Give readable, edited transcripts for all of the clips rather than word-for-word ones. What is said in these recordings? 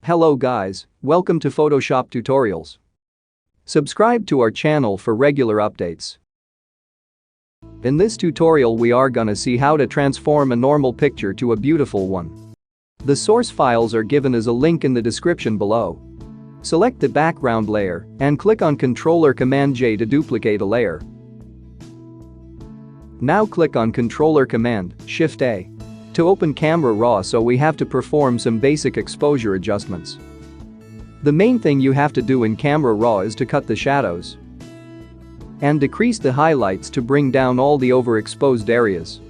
Hello guys, welcome to Photoshop tutorials. Subscribe to our channel for regular updates. In this tutorial we are gonna see how to transform a normal picture to a beautiful one. The source files are given as a link in the description below. Select the background layer and click on Ctrl or Command J to duplicate a layer. Now click on Ctrl or Command Shift A to open Camera Raw, so we have to perform some basic exposure adjustments. The main thing you have to do in Camera Raw is to cut the shadows and decrease the highlights to bring down all the overexposed areas.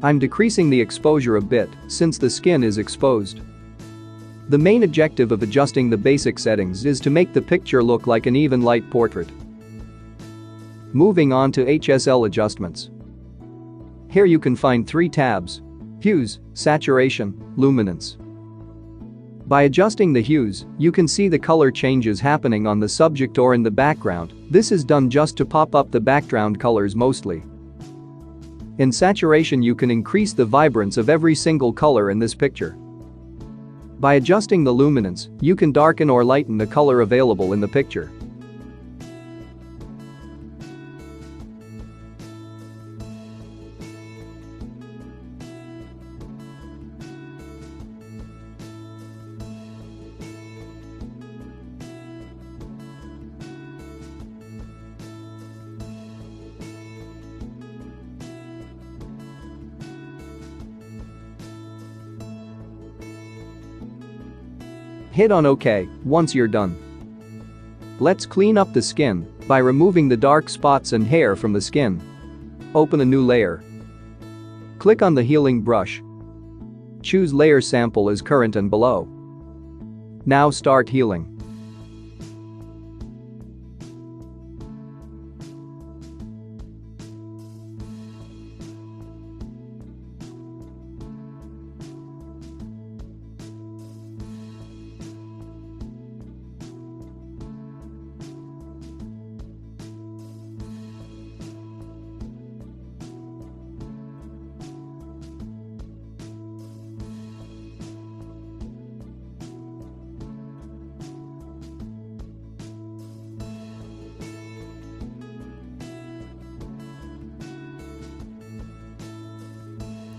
I'm decreasing the exposure a bit since the skin is exposed. The main objective of adjusting the basic settings is to make the picture look like an even light portrait. Moving on to HSL adjustments. Here you can find 3 tabs: Hues, Saturation, Luminance. By adjusting the hues, you can see the color changes happening on the subject or in the background. This is done just to pop up the background colors mostly. In saturation you can increase the vibrance of every single color in this picture. By adjusting the luminance, you can darken or lighten the color available in the picture. Hit on OK once you're done. Let's clean up the skin by removing the dark spots and hair from the skin. Open a new layer. Click on the healing brush. Choose layer sample as current and below. Now start healing.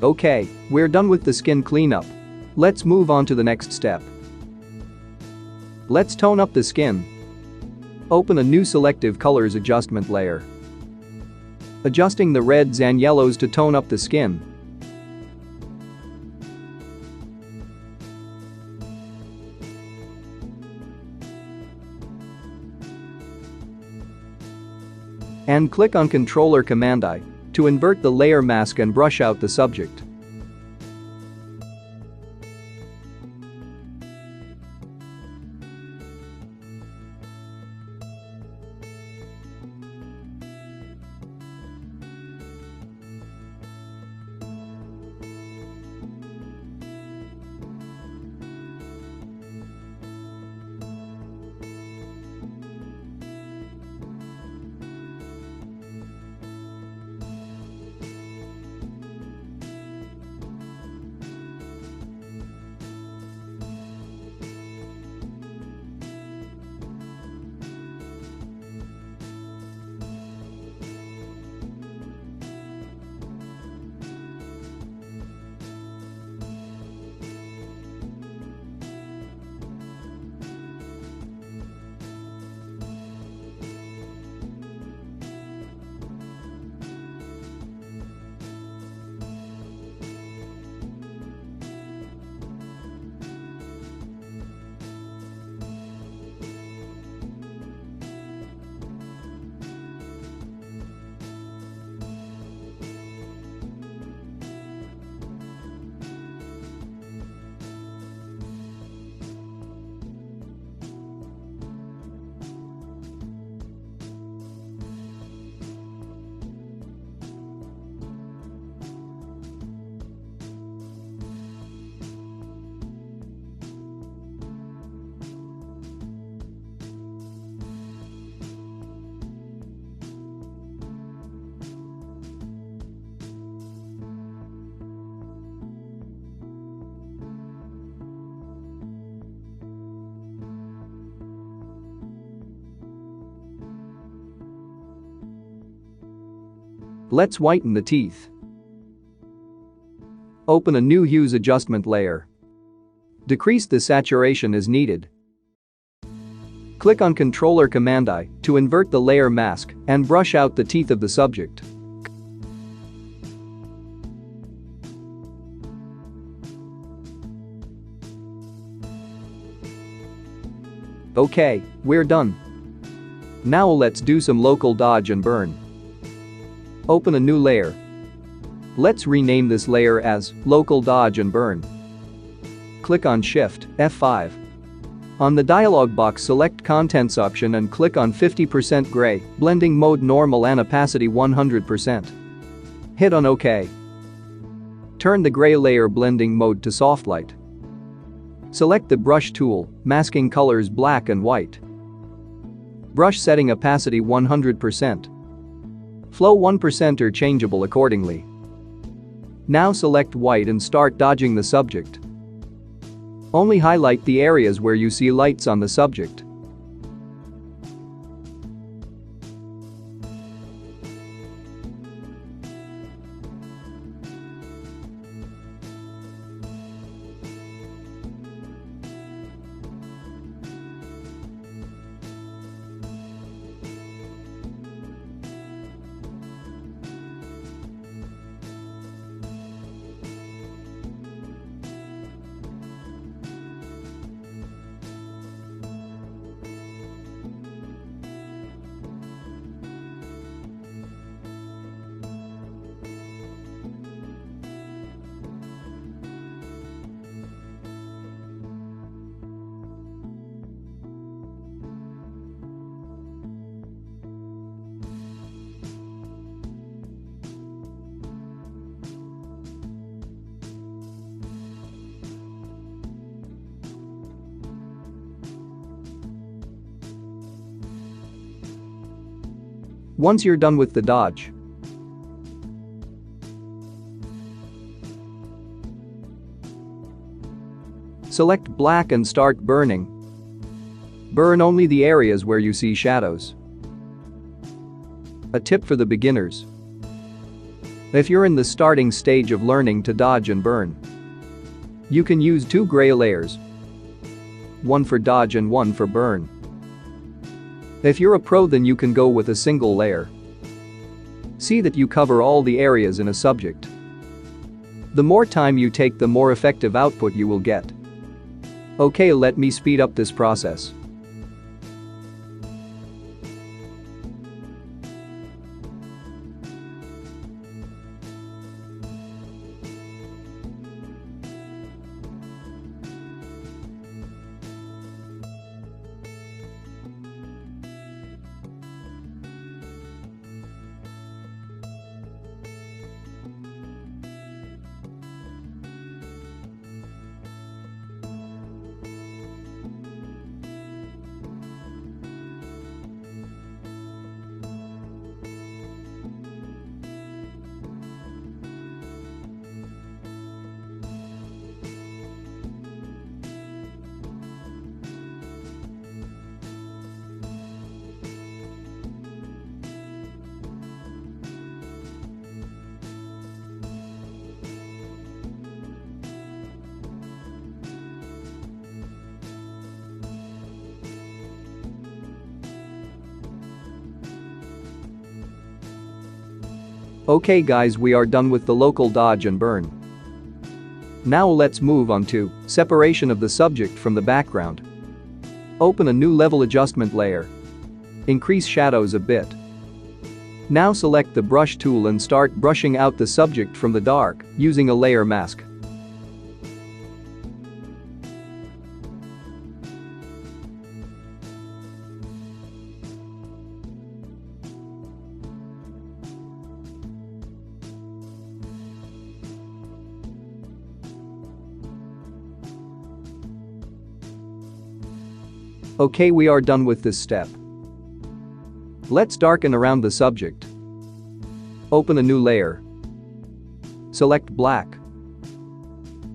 Okay, we're done with the skin cleanup. Let's move on to the next step. Let's tone up the skin. Open a new selective colors adjustment layer. Adjusting the reds and yellows to tone up the skin. And click on Ctrl or Command I to invert the layer mask and brush out the subject. Let's whiten the teeth. Open a new hues adjustment layer. Decrease the saturation as needed. Click on Controller Command I to invert the layer mask and brush out the teeth of the subject. Okay, we're done. Now let's do some local dodge and burn. Open a new layer. Let's rename this layer as Local Dodge and Burn. Click on Shift F5. On the dialog box, select Contents option and click on 50% gray, blending mode normal and opacity 100%. Hit on OK. Turn the gray layer blending mode to soft light. Select the brush tool, masking colors black and white. Brush setting opacity 100%. Flow 1% or changeable accordingly. Now select white and start dodging the subject. Only highlight the areas where you see lights on the subject. Once you're done with the dodge, select black and start burning. Burn only the areas where you see shadows. A tip for the beginners: if you're in the starting stage of learning to dodge and burn, you can use 2 gray layers, one for dodge and one for burn. If you're a pro, then you can go with a single layer. See that you cover all the areas in a subject. The more time you take, the more effective output you will get. Okay, let me speed up this process. Okay guys, we are done with the local dodge and burn. Now let's move on to separation of the subject from the background. Open a new level adjustment layer. Increase shadows a bit. Now select the brush tool and start brushing out the subject from the dark using a layer mask. Okay, we are done with this step. Let's darken around the subject. Open a new layer. Select black.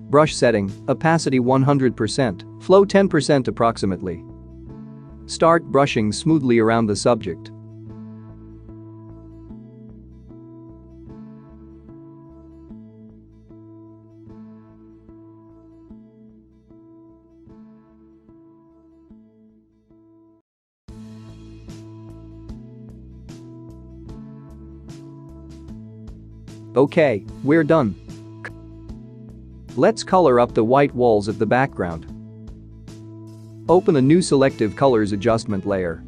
Brush setting, opacity 100%, flow 10% approximately. Start brushing smoothly around the subject. Okay, we're done. Let's color up the white walls of the background. Open a new selective colors adjustment layer.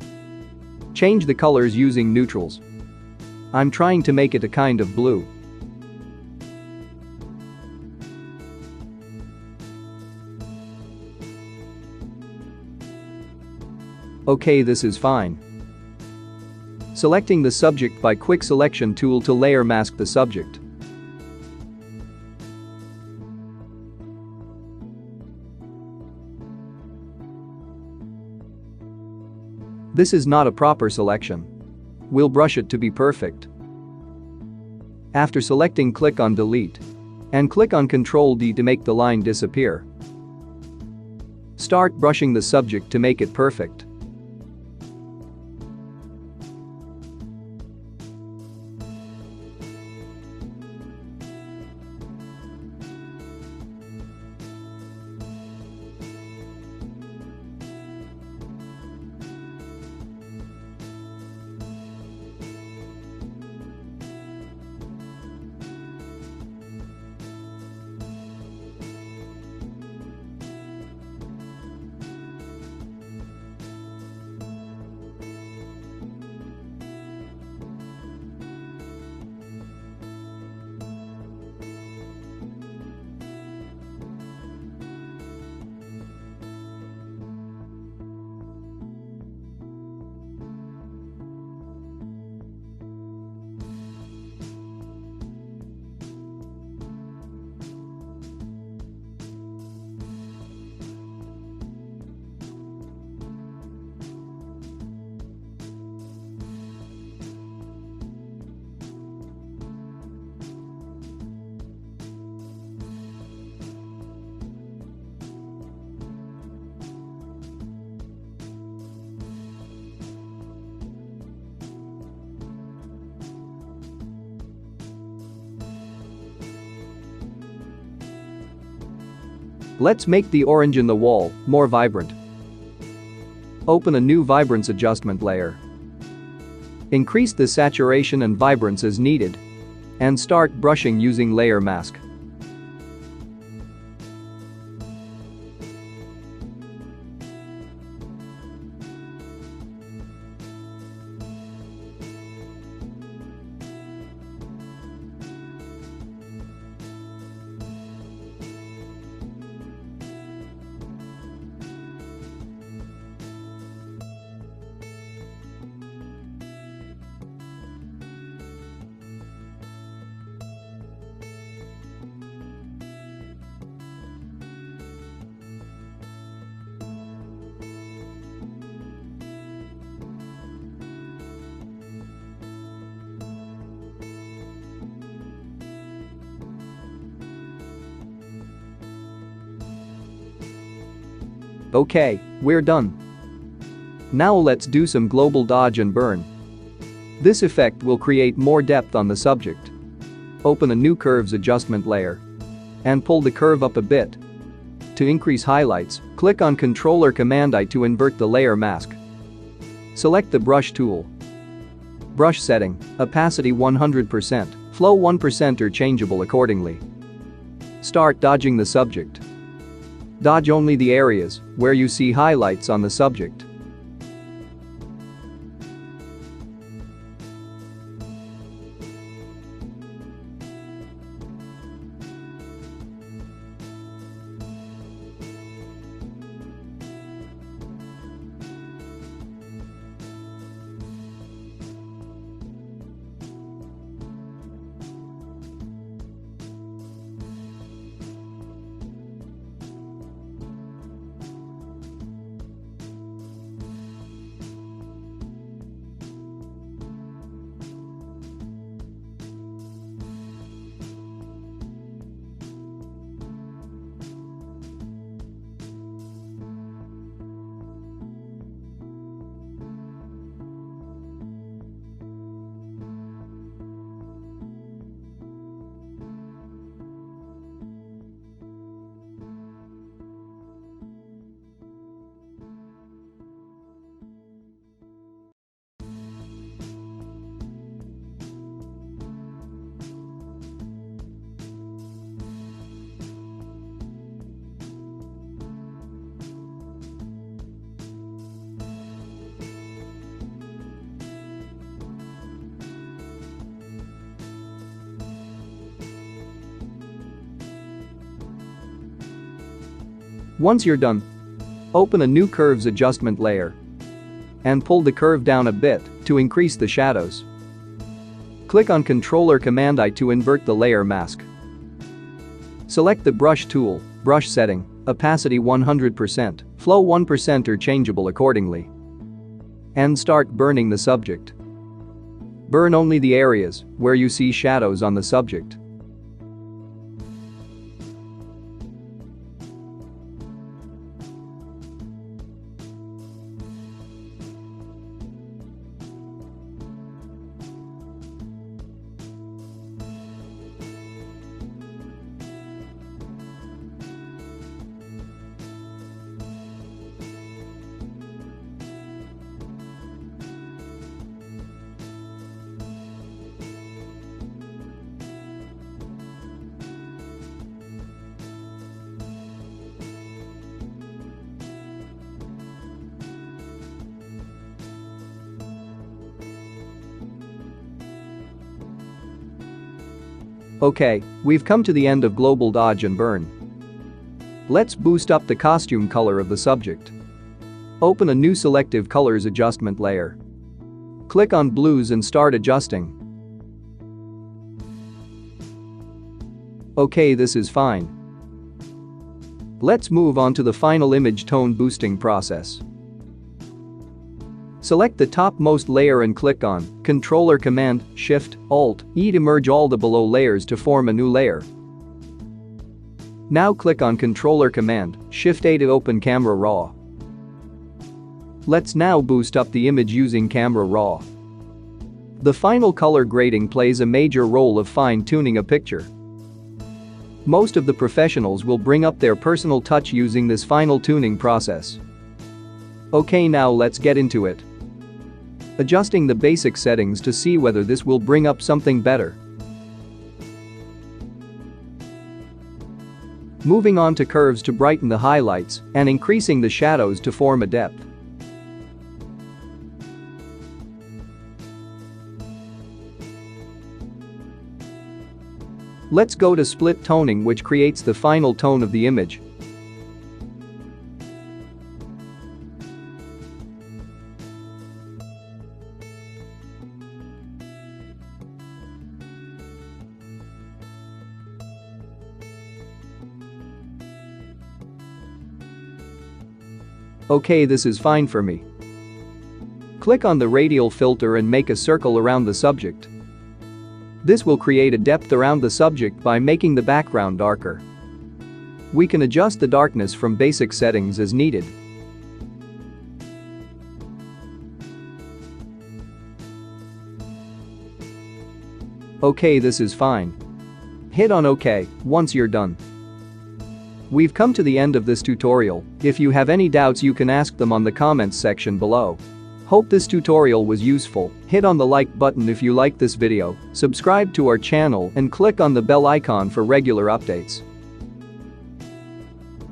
Change the colors using neutrals. I'm trying to make it a kind of blue. Okay, this is fine. Selecting the subject by quick selection tool to layer mask the subject. This is not a proper selection. We'll brush it to be perfect. After selecting, click on delete. And click on Ctrl D to make the line disappear. Start brushing the subject to make it perfect. Let's make the orange in the wall more vibrant. Open a new vibrance adjustment layer. Increase the saturation and vibrance as needed. And start brushing using layer mask. Okay, we're done. Now let's do some global dodge and burn. This effect will create more depth on the subject. Open a new curves adjustment layer. And pull the curve up a bit. To increase highlights, click on Ctrl or Command I to invert the layer mask. Select the brush tool. Brush setting, opacity 100%, flow 1% or changeable accordingly. Start dodging the subject. Dodge only the areas where you see highlights on the subject. Once you're done, open a new curves adjustment layer and pull the curve down a bit to increase the shadows. Click on Controller Command I to invert the layer mask. Select the brush tool, brush setting, opacity 100%, flow 1% or changeable accordingly. And start burning the subject. Burn only the areas where you see shadows on the subject. Okay, we've come to the end of global dodge and burn. Let's boost up the costume color of the subject. Open a new selective colors adjustment layer. Click on blues and start adjusting. Okay, this is fine. Let's move on to the final image tone boosting process. Select the topmost layer and click on Controller Command, Shift, Alt, E to merge all the below layers to form a new layer. Now click on Controller Command, Shift A to open Camera Raw. Let's now boost up the image using Camera Raw. The final color grading plays a major role of fine-tuning a picture. Most of the professionals will bring up their personal touch using this final tuning process. Okay, now let's get into it. Adjusting the basic settings to see whether this will bring up something better. Moving on to curves to brighten the highlights and increasing the shadows to form a depth. Let's go to split toning, which creates the final tone of the image. Okay, this is fine for me. Click on the radial filter and make a circle around the subject. This will create a depth around the subject by making the background darker. We can adjust the darkness from basic settings as needed. Okay, this is fine. Hit on OK once you're done. We've come to the end of this tutorial. If you have any doubts, you can ask them on the comments section below. Hope this tutorial was useful. Hit on the like button if you like this video, subscribe to our channel and click on the bell icon for regular updates.